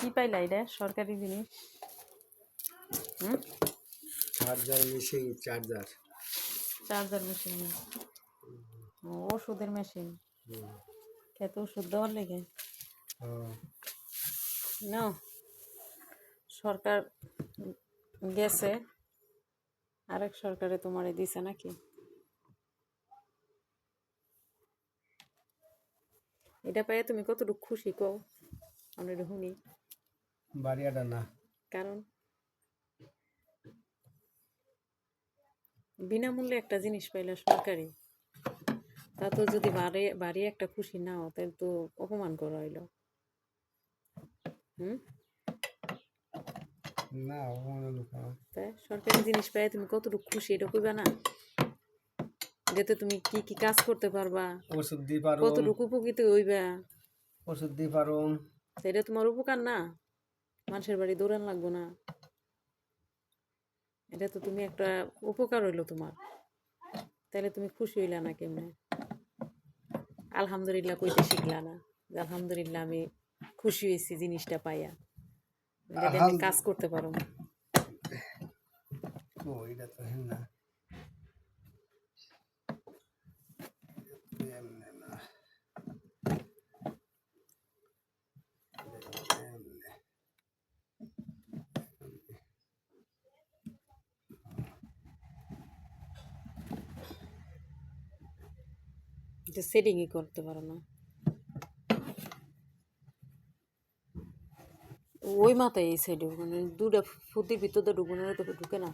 কি পাইলা এটা সরকারি জিনিস? Charger machine, charger charger machine না, ওষুধের মেশিন। খেতে ওষুধ দেওয়ার লেগে না সরকার গেছে, আরেক সরকারে তোমারে দিছে নাকি? এটা পাইয়া তুমি কতটুকু খুশি কও আমরা এটা শুনি। বাড়িয়াটা না, কারণ বিনামূল্যে একটা জিনিস পাইলে সরকারি, তা তো যদি বাড়ি বাড়ি একটা খুশি নাও তাহলে তো অপমান করা হইলো। না তাই সরকারি জিনিস পাই তুমি কতটুকু খুশি এটা কইবা না? যাতে তুমি কি কি কাজ করতে পারবা, ওষুধ দিয়ে পারো, কতটুকু উপকৃত হইবা, ওষুধ দিয়ে পারো। এটা তোমার উপকার না? মানুষের বাড়ি দৌড়ান লাগবো না, এটা তো তুমি একটা উপকার হইলো তোমার। তাহলে তুমি খুশি হইলা না কেমনে? আলহামদুলিল্লাহ কইতে শিখলা না যে আলহামদুলিল্লাহ আমি খুশি হয়েছি জিনিসটা পাইয়া, যাতে আমি কাজ করতে পারো। এটা তো না, যে সেটিংই করতে পারো না, ওই মাথায় এই সাইডে মানে দুটা ফুটির ভিতরে ঢুকানো তো ঢুকে না।